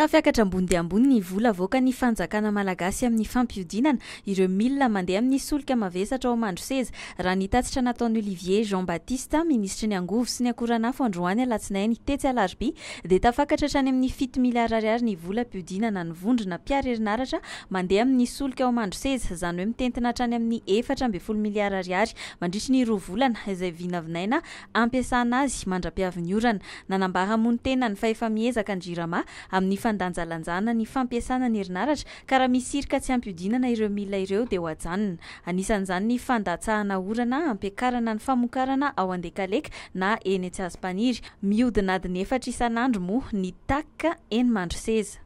Tafiakatra ambony dia ambony ny vola voaka ny fanjakana malagasy amin'ny fampiodinana ireo milina mandeha amin'ny solika mavesatra ao Mandroseza. Raha ny tatitra nataon'ny Olivier Jean-Baptiste, ministry ny angovo sy ny akoranafo androany alatsinainy tetsy alarobia, dia tafakatra hatrany amin'ny 7 miliara ariary ny vola piodinana ny vondrona mpiara-herinaratra mandeha amin'ny solika ao Mandroseza, izany hoe mitentina hatrany amin'ny 14 miliara ariary mandritra ny 2 volana izay vinavinaina ampiasana azy mandra-piavin'ny orana. Nanambaha mony tena ny fahefa-miezaka Andrirama amin'ny fandanjalanjana ny fampiasana ny herinaratra ka raha misy sirika tsy ampiodinana ireo milina ireo dia ho ajanona. Anisan'izany ny fandatsahana orana, ampiakarana ny famokarana ao Andekaleka na eny Antsahazipaniry. Mihodina adiny 4 isan'andro moa ny TAC eny Mandroseza.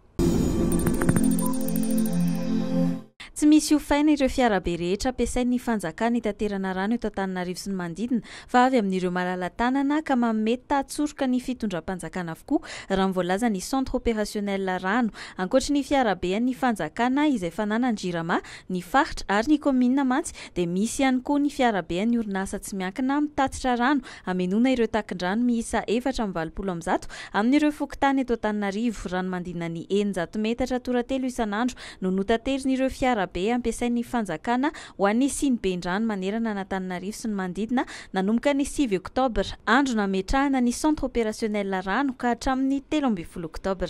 Tsy misy hofaina ireo fiarabe rehetra ampiasain'ny fanjakana hitaterana rano eto Antananarivo sy ny manodidina fa avy amin'ireo malala-tanana ka manome tatsoroka ny fitondram-panjakana avokoa raha voalaza ny centre opérationnel rano. Ankoatra ny fiarabe ny fanjakana izay fanana Andrirama, ny faritra ary ny commune mantsy dia misy ihany koa ny fiarabe ny orinasa tsy miankina mitatitra rano hamelona ireo takin-drano miisa 480 amin'ireo fokontany eto Antananarivo. Rano mandina ny 900 metatra toratelo isan'andro no notaterin'ireo fiarabe ampiasain'ny fanjakana ho an'ny siniben-drano manerana Antananarivo sy ny manodidina nanomboka ny 7 oktobra, andro nametrahana ny centre opérationnel rano ka hatramin'ny 13 oktobra.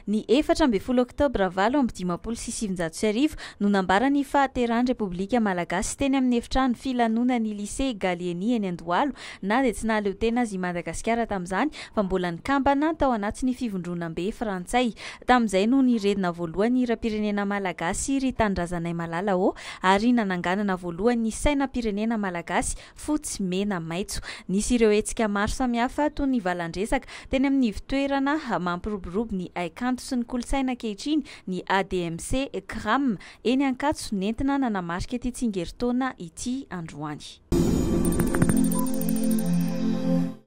Ny 14 oktobra 1975 no nambarany fahateran'ny Repoblika Malagasy teny amin'ny efitrano filanonan'ny lycée Galieny eny Andohalo, na dia tsy nahaleo tena azy Madagasikara tamin'izany fa mbola nikambana tao anatin'ny fivondronam-be Frantsay. Tamin'izay no niredina voalohany hira-pirenena Malagasy ry Tandrazanay Malalao ary nananganana voalohany ny sainam-pirenena Malagasy fotsy, mena, maitso. Nisy ireo hetsika maro samihafa toy ny valandresaka teny amin'ny ivitoerana mampiroborobo ny aikanto sy ny kolontsaina ankehitriny, ny ADMC CRAM eny Ankatso nentina nanamarika ity tsingeritaona ity androany.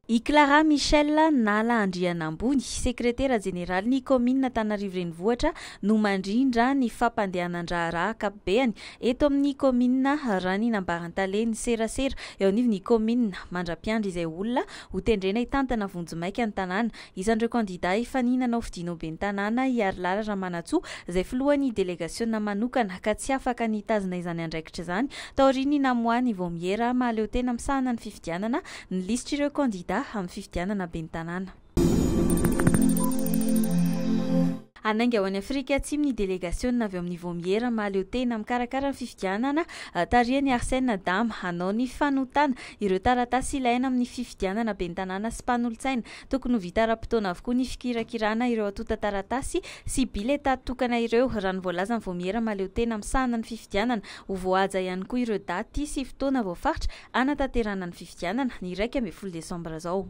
I Clara Michel Nala Andrianambony, sekretera jeneraly ny commune Antananarivo renivohitra, no mandrindra ny fampandehanan-draharaha ankapobeny eto amin'ny commune raha ny nambaran-taleny serasera eo anivon'ny commune. Mandra-piandry izay olona ho tendrena hitantana vonjomaika ny tanàna. Isan'ireo kandida hifaninana ao fidino be ny tanàna i Arilara Ramanantsoa izay filohan'ny delegasiona manokana ka tsy afaka nitazona izany andraikitra izany. Taoriany namoahany vao miera mahaleo tena misahana ny fifidianana ny lisitra ireo kandida amin'ny fifidianana be ny tanàna. Anainga ho any Afrika Atsimo ny delegasiona avy amin'ny vomiera mahaleo tena mikarakara ny fifidianana tarihany Arsène Dame hanao ny fanotana ireo taratasy ilaina amin'ny fifidianana be ny tanàna sy mpanolotsaina. Tokony ho vita ara-potoana avokoa ny fikirakirana ireo atota taratasy sy bileta tokana ireo raha ny voalaza ny vomiera mahaleo tena misahana ny fifidianana. Ho voahaja ihany koa ireo daty sy fotoana voafaritra anatanterana ny fifidianana ny 1 Desambra zao.